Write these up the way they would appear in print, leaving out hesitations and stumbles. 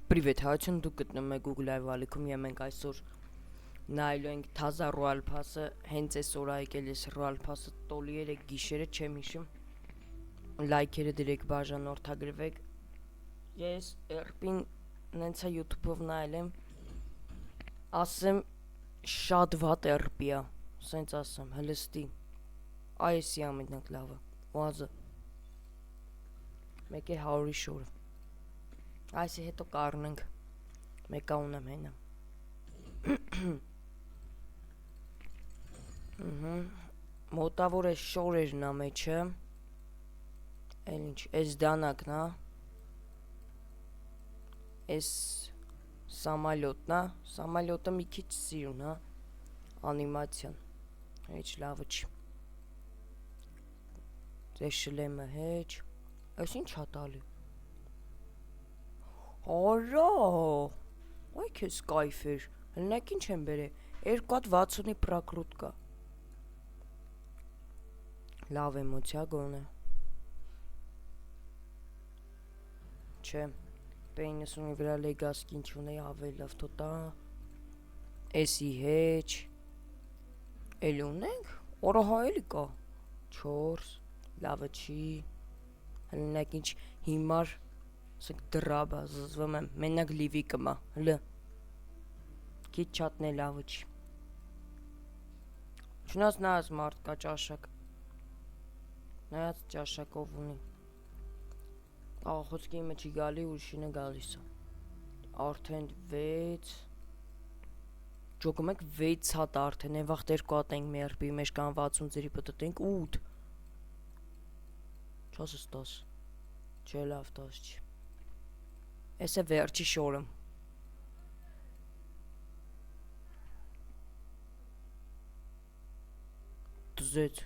Привет, հայություն դուք գտնում եք Google Live ալիքում եւ մենք այսօր նայելու ենք թազա Royal Pass-ը, հենց այսօր եկել էս Royal Pass-ը տոլի 3 գիշերը, չեմ հիշում։ Լայքերը դրեք, բաժանորդագրվեք։ Ես RP-ին նենցա YouTube-ով նայել եմ, ասեմ շատ վատ RP-ա, սենց ասեմ, հլստի։ Այսի ամենակ լավը, ուազը։ Մեկ է 100-ի շորը։ Այսի հետո կառնենք, մեկա ունեմ հենա։ Մոտավոր է շորերն ա մեջը, էլ ինչ, ես դանակն ա, ես սամալյոտն ա, սամալյոտը մի քիչ սիրուն ա, անիմացիան, հեչ լավը չի, ձեզ շլեմը հեչ, ես ինչ հա տալի։ Արա, ոյ քեզ կայֆ էր, հլնակ ինչ եմ բերե, 260-ի պրակրուտ կա։ Լավ էմոցիա գոնե։ Չէ, P90-ի վրա լեգասկին չունեի ավելի լավ թոտա, էսի հեչ, էլ ունենք, օրը հա էլի կա, 4, լավը չի, հլնակ ինչ հիմար, սեք դրաբա, զզվում եմ, մենակ լիվի կմա, հլը, քիչ չատնե լավը չի։ Չնաց նայած մարդ կա ճաշակ, նայած ճաշակով ունի, աղախոցքի իմը չի գալի, ուրիշինը գալիս է, արդեն 6, ճոգում եք 6 հատ արդեն, են վաղտ 2 հատ ենք մերբի մեջ կան 60 ձերի պտտենք, 8, չասս 10, չէ լավ 10 չի, ես է վերջի շորը, դզեց,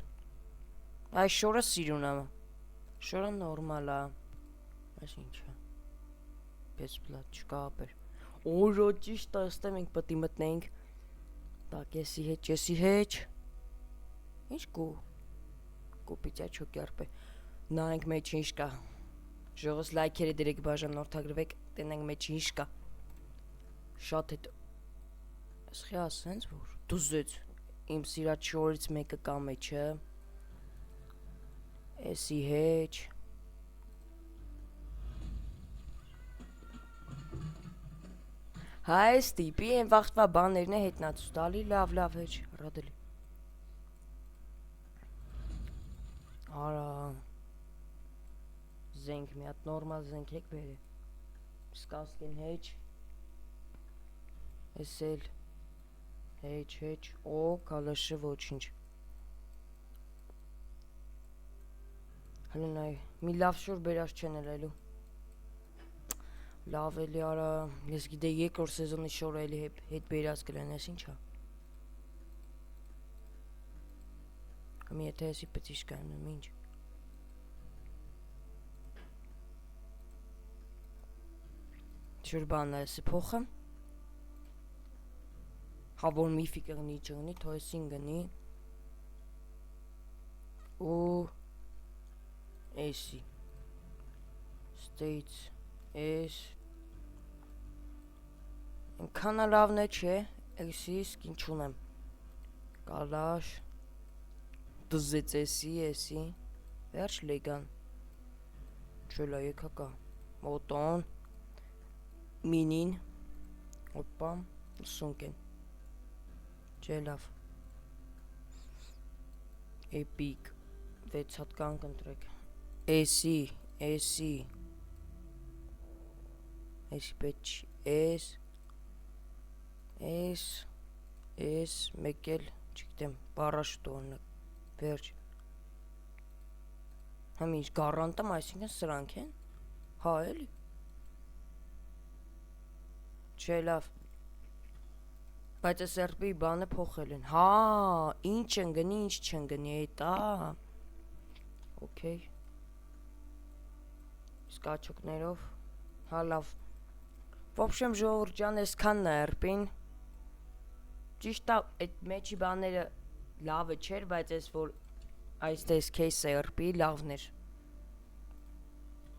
այս շորը սիրուն է, շորը նորմալ է, այս ինչ է, պես պլատ չկա ապեր, օրո ճիշտ աստեմ ենք պտի մտնենք, տակ եսի հեչ, ինչ կոպիցյա չոկերպ է, նայենք մեջ ինչ կա, ժողոս լայքերը դրեք բաժանորդագրվեք, տենենք մեջ ինչ կա, շատ հետ, ես խի ասենց որ, դուզեց, իմ սիրած շորից մեկը կա մեջը, եսի հեչ, հայս տիպի են վաղտվա բաներն է հետնացուս տալի, լավ հեչ, ռադելի, արա, զենք մի հատ նորմալ զենք եք բերը, սկասկեն հեչ, ես էլ, հեչ, օ, կալաշը ոչինչ, հլն այ, մի լավ շոր բերած չեն էլելու, լավ էլի արա, ես գիտե երկրորդ սեզոնի շորը էլի հետ բերած կլեն, ես ինչա, կմի եթե եսի պծիշ կայմ նմ ինչ, շոր բանն եսի փոխը, հա որ միֆի կղնի չղնի, թո եսին գնի, ու եսի, States, ես, ինքանա լավն է չէ, եսի սկին չունեմ, կալաշ, դզեց եսի, վերջ լեգան, չելա եկա կա, մոտոն, մինին, ոպա, սունկեն, չէ լավ, էպիկ, 6 հատ կան կընտրեք, եսի, պետ չի, ես, մեկ էլ, չգիտեմ, բարաշուտ օրնակ, վերջ, համ ինչ գարանտամ, այսինքն սրանք են, հա էլի, չէ լավ, բայց ես RP-ի բանը փոխել են, հա, ինչ են գնի, ինչ չեն գնի, էտա, օքեյ, իսկ աչոկներով, հա լավ, ոբշեմ ժողովուրդ ջան, եսքանն է RP-ին, ճիշտ է, այդ մեջի բաները լավը չէր, բայց ես որ այս դես կեյսը RP-ի լավն էր,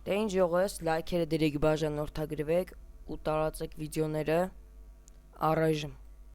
դե ինչ ժողովես, լայքերը դրեք բաժանորդագրվեք, ու տարածեք վիդեոները առայժմ։